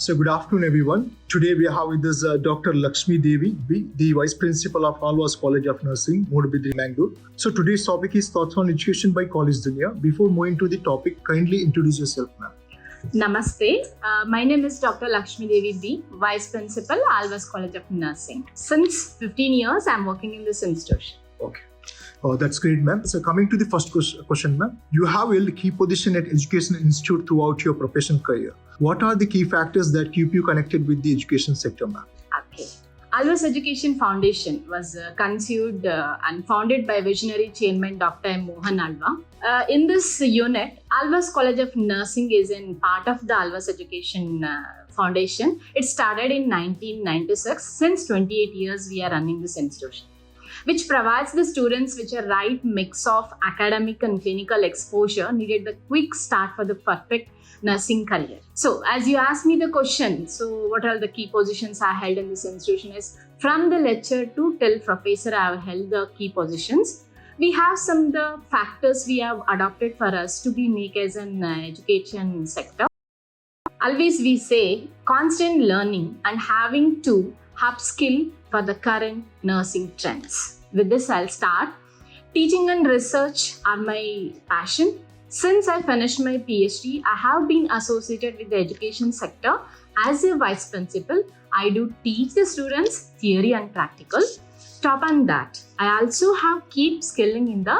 So good afternoon, everyone. Today we have with us Dr. Lakshmi Devi, the Vice Principal of Alvas College of Nursing, Mudabidri, Mangalore. So today's topic is Thoughts on Education by College Dunia. Before moving to the topic, kindly introduce yourself, ma'am. Namaste. My name is Dr. Lakshmi Devi B, Vice Principal, Alvas College of Nursing. Since 15 years, I'm working in this institution. Okay. That's great, ma'am. So coming to the first question, ma'am. You have held a key position at Education Institute throughout your professional career. What are the key factors that keep you connected with the education sector, ma'am? Okay. Alvas Education Foundation was conceived and founded by visionary chairman Dr. M. Mohan Alva. In this unit, Alvas College of Nursing is in part of the Alvas Education Foundation. It started in 1996. Since 28 years, we are running this institution, which provides the students with a right mix of academic and clinical exposure needed the quick start for the perfect nursing career. So as you asked me the question, so what are the key positions I held in this institution is from the lecturer to till professor I have held the key positions. We have some of the factors we have adopted for us to be make as an education sector. Always we say constant learning and having to upskill for the current nursing trends. With this, I'll start. Teaching and research are my passion. Since I finished my PhD, I have been associated with the education sector as a vice principal. I do teach the students theory and practical. Top on that, I also have keep skilling in the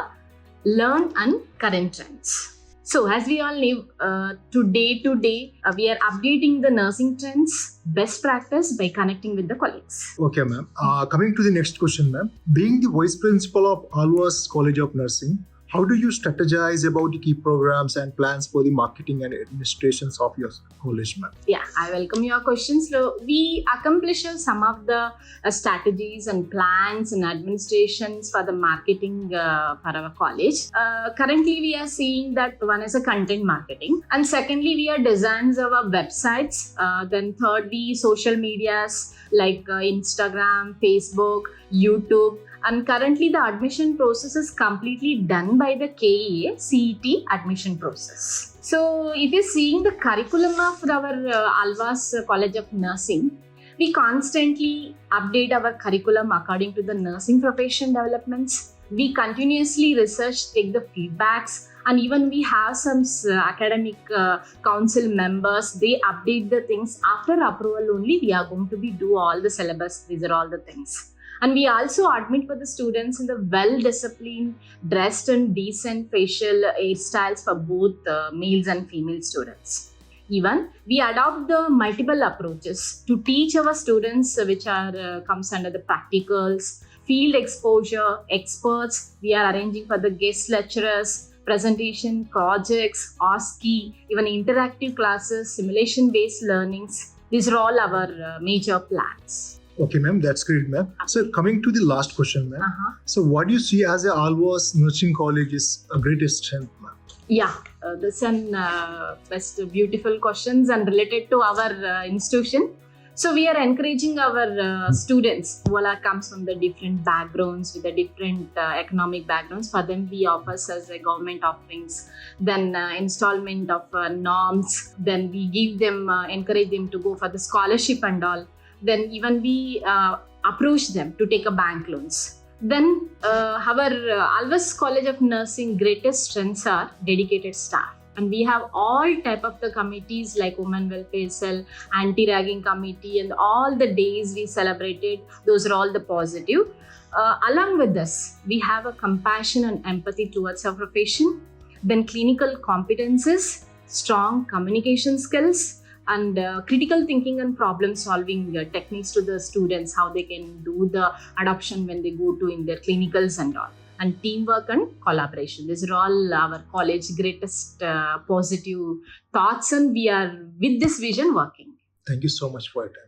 learn and current trends. So as we all know, today we are updating the nursing trends, best practice by connecting with the colleagues. Okay, ma'am. Coming to the next question, ma'am. Being the Vice Principal of Alvas College of Nursing, how do you strategize about the key programs and plans for the marketing and administrations of your college, ma'am? Yeah, I welcome your questions. So we accomplish some of the strategies and plans and administrations for the marketing for our college. Currently, we are seeing that one is a content marketing, and secondly, we are designs our websites. Then thirdly, social medias like Instagram, Facebook, YouTube. And currently the admission process is completely done by the KEA CET admission process. So if you're seeing the curriculum of our Alvas College of Nursing, we constantly update our curriculum according to the nursing profession developments. We continuously research, take the feedbacks, and even we have some academic council members, they update the things. After approval only, we are going to be do all the syllabus. These are all the things. And we also admit for the students in the well-disciplined, dressed and decent facial hairstyles for both males and female students. Even we adopt the multiple approaches to teach our students, which are comes under the practicals, field exposure, experts. We are arranging for the guest lecturers, presentation, projects, OSCE, even interactive classes, simulation-based learnings. These are all our major plans. Okay, ma'am, that's great, ma'am. So coming to the last question, ma'am. So what do you see as a Alvas Nursing College is a greatest strength, ma'am? Yeah, this is best beautiful questions and related to our institution. So we are encouraging our students who all comes from the different backgrounds with the different economic backgrounds. For them, we offer as a government offerings, then installment of norms. Then we give them, encourage them to go for the scholarship and all. Then even we approach them to take a bank loans. Then our Alvas College of Nursing greatest strengths are dedicated staff. And we have all type of the committees like Women Welfare Cell, Anti-Ragging Committee, and all the days we celebrated, those are all the positive. Along with this, we have a compassion and empathy towards our profession. Then clinical competences, strong communication skills, and critical thinking and problem solving techniques to the students, how they can do the adoption when they go to in their clinicals and all. And teamwork and collaboration. These are all our college greatest positive thoughts, and we are with this vision working. Thank you so much for your time.